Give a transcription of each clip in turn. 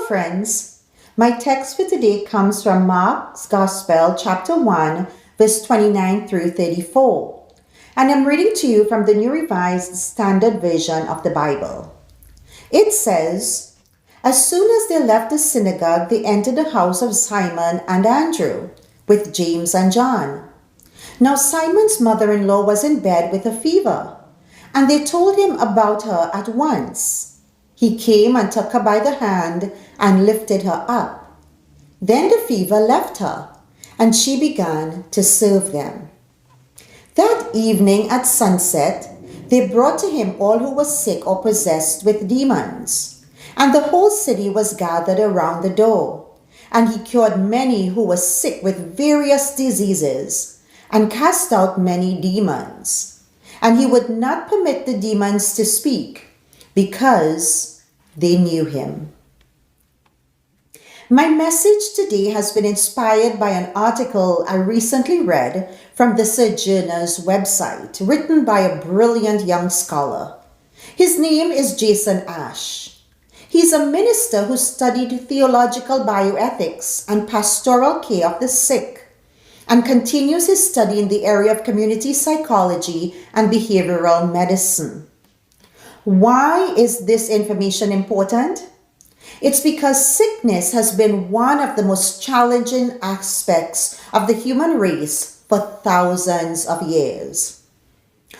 friends. My text for today comes from Mark's Gospel, chapter 1, verse 29 through 34. And I'm reading to you from the New Revised Standard Version of the Bible. It says, "As soon as they left the synagogue, they entered the house of Simon and Andrew, with James and John. Now Simon's mother-in-law was in bed with a fever, and they told him about her at once. He came and took her by the hand and lifted her up. Then the fever left her, and she began to serve them. That evening at sunset, they brought to him all who were sick or possessed with demons, and the whole city was gathered around the door. And he cured many who were sick with various diseases, and cast out many demons. And he would not permit the demons to speak, because they knew him." My message today has been inspired by an article I recently read from the Sojourner's website, written by a brilliant young scholar. His name is Jason Ash. He's a minister who studied theological bioethics and pastoral care of the sick, and continues his study in the area of community psychology and behavioral medicine. Why is this information important? It's because sickness has been one of the most challenging aspects of the human race for thousands of years.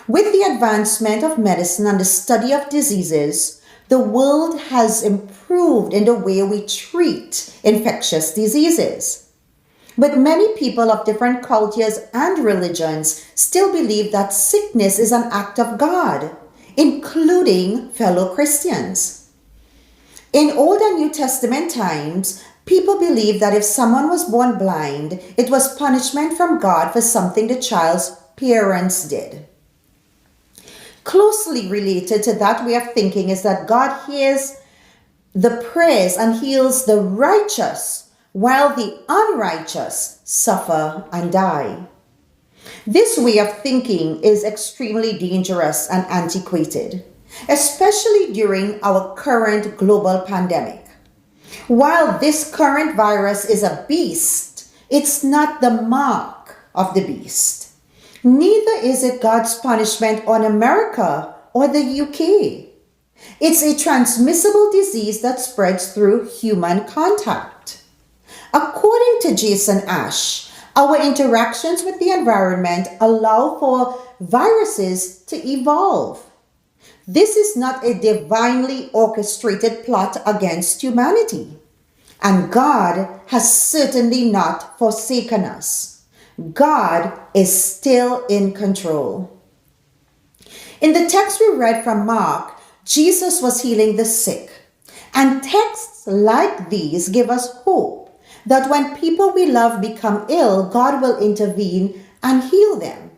With the advancement of medicine and the study of diseases, the world has improved in the way we treat infectious diseases. But many people of different cultures and religions still believe that sickness is an act of God, including fellow Christians. In Old and New Testament times, people believed that if someone was born blind, it was punishment from God for something the child's parents did. Closely related to that way of thinking is that God hears the prayers and heals the righteous, while the unrighteous suffer and die. This way of thinking is extremely dangerous and antiquated, especially during our current global pandemic. While this current virus is a beast, it's not the mark of the beast. Neither is it God's punishment on America or the UK. It's a transmissible disease that spreads through human contact. According to Jason Ash, our interactions with the environment allow for viruses to evolve. This is not a divinely orchestrated plot against humanity. And God has certainly not forsaken us. God is still in control. In the text we read from Mark, Jesus was healing the sick. And texts like these give us hope that when people we love become ill, God will intervene and heal them.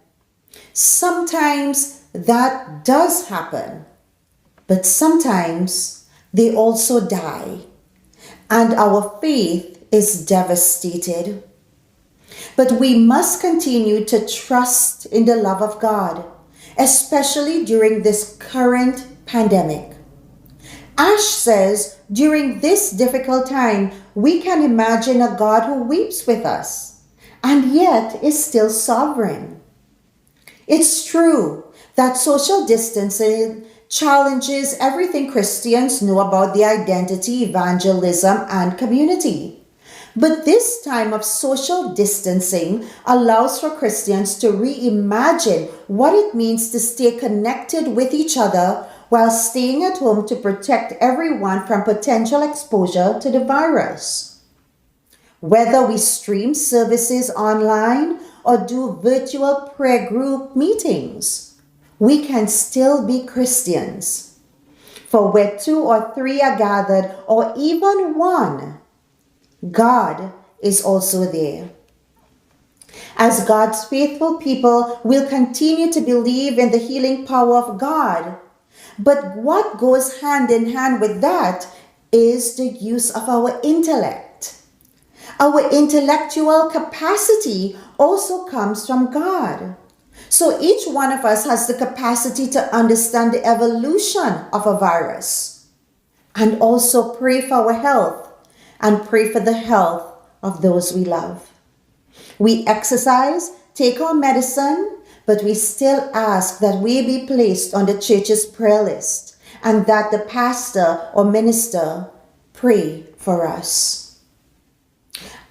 Sometimes that does happen, but sometimes they also die, and our faith is devastated. But we must continue to trust in the love of God, especially during this current pandemic. Ash says, during this difficult time, we can imagine a God who weeps with us and yet is still sovereign. It's true that social distancing challenges everything Christians know about the identity, evangelism, and community. But this time of social distancing allows for Christians to reimagine what it means to stay connected with each other while staying at home to protect everyone from potential exposure to the virus. Whether we stream services online or do virtual prayer group meetings, we can still be Christians. For where 2 or 3 are gathered, or even one, God is also there. As God's faithful people, we'll continue to believe in the healing power of God. But what goes hand in hand with that is the use of our intellect. Our intellectual capacity also comes from God. So each one of us has the capacity to understand the evolution of a virus and also pray for our health and pray for the health of those we love. We exercise, take our medicine, but we still ask that we be placed on the church's prayer list and that the pastor or minister pray for us.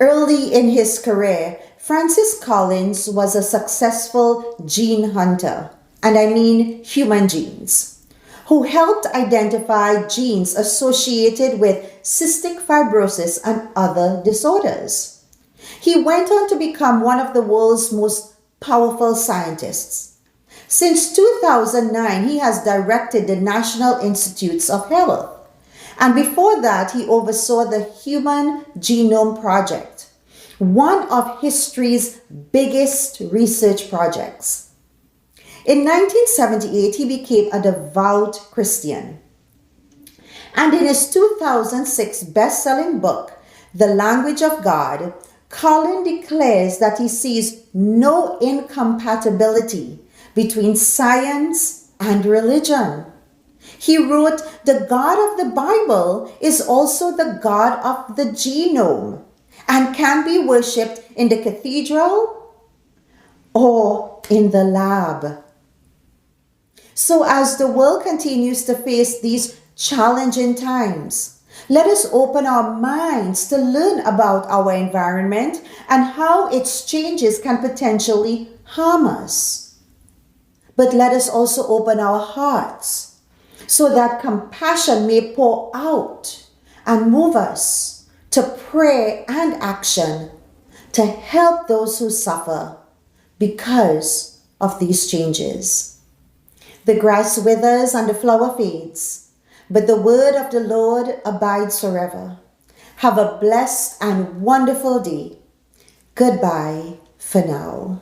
Early in his career, Francis Collins was a successful gene hunter, and I mean human genes, who helped identify genes associated with cystic fibrosis and other disorders. He went on to become one of the world's most powerful scientists. Since 2009, he has directed the National Institutes of Health, and before that, he oversaw the Human Genome Project, one of history's biggest research projects. In 1978, he became a devout Christian. And in his 2006 best-selling book, The Language of God, Colin declares that he sees no incompatibility between science and religion. He wrote, "The God of the Bible is also the God of the genome and can be worshipped in the cathedral or in the lab." So as the world continues to face these challenging times, let us open our minds to learn about our environment and how its changes can potentially harm us. But let us also open our hearts so that compassion may pour out and move us to prayer and action to help those who suffer because of these changes. The grass withers and the flower fades, but the word of the Lord abides forever. Have a blessed and wonderful day. Goodbye for now.